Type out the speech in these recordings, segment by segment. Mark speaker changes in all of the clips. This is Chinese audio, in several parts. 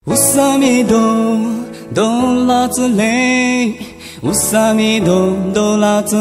Speaker 1: うさみどどらずれうさみどどらず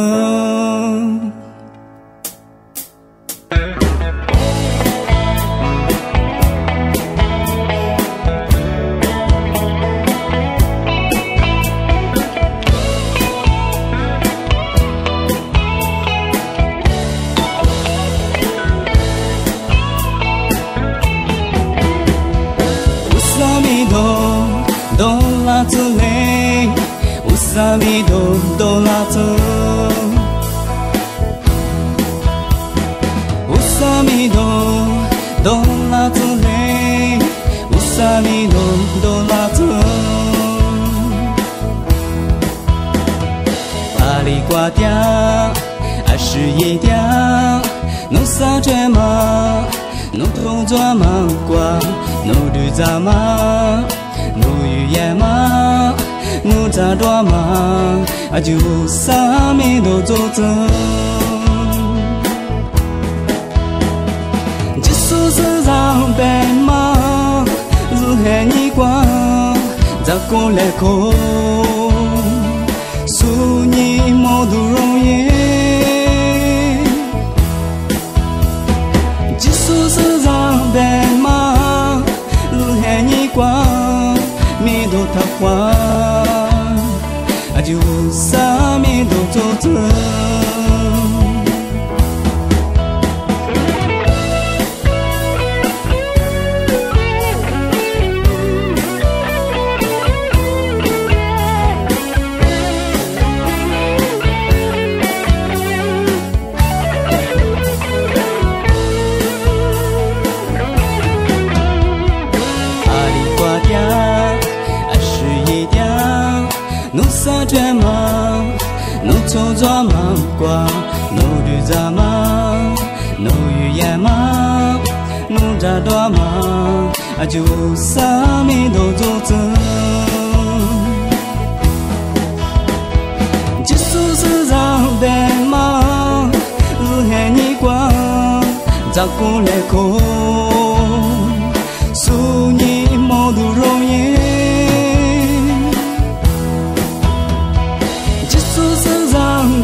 Speaker 1: どらずれうさみどどらずうさみどどらずれうさみどどらず阿里瓜嗲阿是一嗲侬撒着嘛侬头抓嘛瓜侬绿杂嘛侬语言嘛，侬咋多嘛？就啥没都做着。即使是让白马，日黑你光，咋过来过？数你毛都容易。即使是让白马，日黑你光。米都他花，就啥米都做着。侬撒着嘛，侬抽着嘛瓜，侬绿杂嘛，侬语言嘛，侬咋多嘛，就啥米都做着。即使是让白马，日黑你光，咋过来过，数你毛都容易。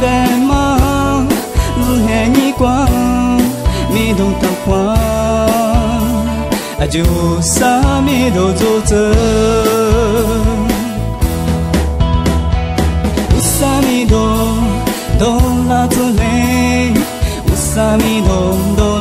Speaker 1: 白马，日黑你光，米都他花，就啥米都做着。乌萨米多，多拉子嘞，乌萨米多。